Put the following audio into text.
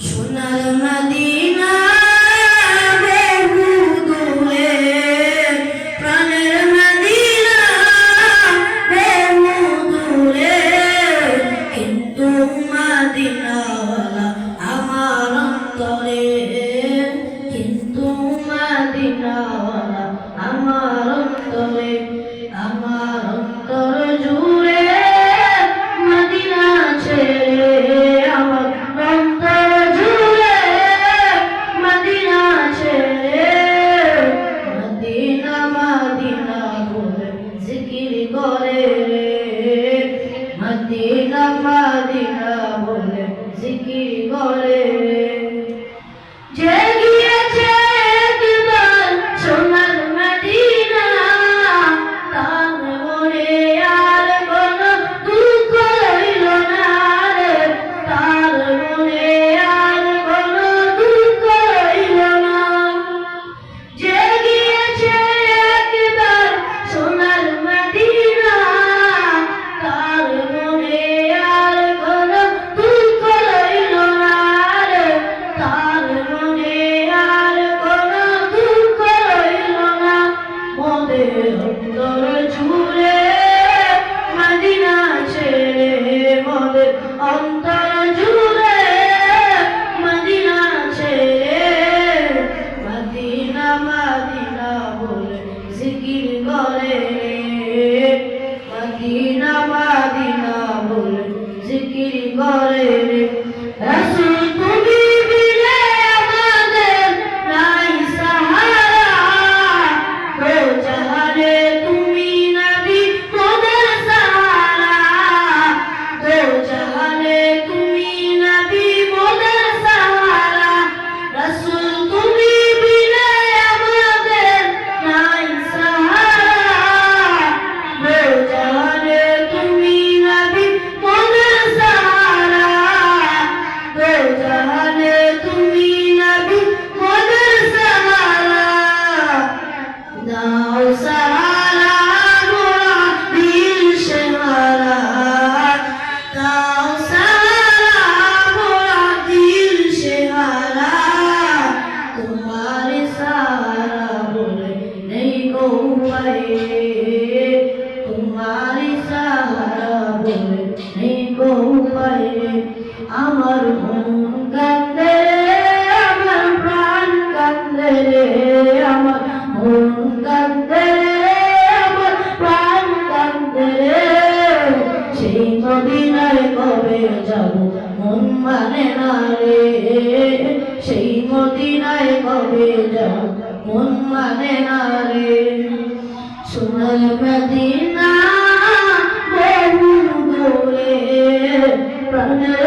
সোনার মদিনা বহু দূরে, প্রাণের মদিনা বহু দূরে, কিন্তু মদিনাওয়ালা আমার অন্তরে, কিন্তু মদিনাওয়ালা আমার অন্তরে, আমার অন্তর জুড়ে মদিনা ছেড়ে, আমার অন্তর জুড়ে মদিনা ছেড়ে, মদিনা মদিনা বলে জিকির করে রে, মদিনা মদিনা বলে জিকির করে রে। যে গিয়েছে একবার সোনার মদিনা, তার মনে আর কোনো দুঃখ রইল না রে, তার মনে আর কোনো দুঃখ রইল না। যে গিয়েছে একবার সোনার মদিনা, তার মনে আর কোনো দুঃখ রইল না রে, তার মনে আর কোনো দুঃখ রইল না। মোদের অন্তর জুড়ে মদিনা ছেড়ে, মোদের অন্তর জুড়ে মদিনা ছেড়ে, মদিনা মদিনা বলে জিকির করে রে, মদিনা মদিনা বলে জিকির করে রে। রাসূল তুমি বিনে আমাদের নাই সাহারা, দো জাহানে তুমি নবী মোদের সাহারা, দো জাহানে তুমি নবী মোদের সাহারা। রাসূল তুমি বিনে আমাদের নাই সাহারা, দো জাহানে তুমি নবী মোদের সাহারা, দো জাহানে তুমি নবী মোদের সাহারা। দাও সাহারা মোরা দিল সে হারা, দাও সাহারা মোরা দিল সে হারা, तुम्हारे सहारा बोले नहीं को उपाय, तुम्हारे सहारा बोले नहीं को उपाय। আমার মন কান্দে রে, আমার প্রাণ কান্দে রে, আমার মন কান্দে রে, আমার প্রাণ কান্দে রে। সেই মদিনায় কবে যাব মন মানে না রে, সেই মদিনায় কবে যাব মন মানে না রে। সোনার মদিনা বহু দূরে, প্রাণের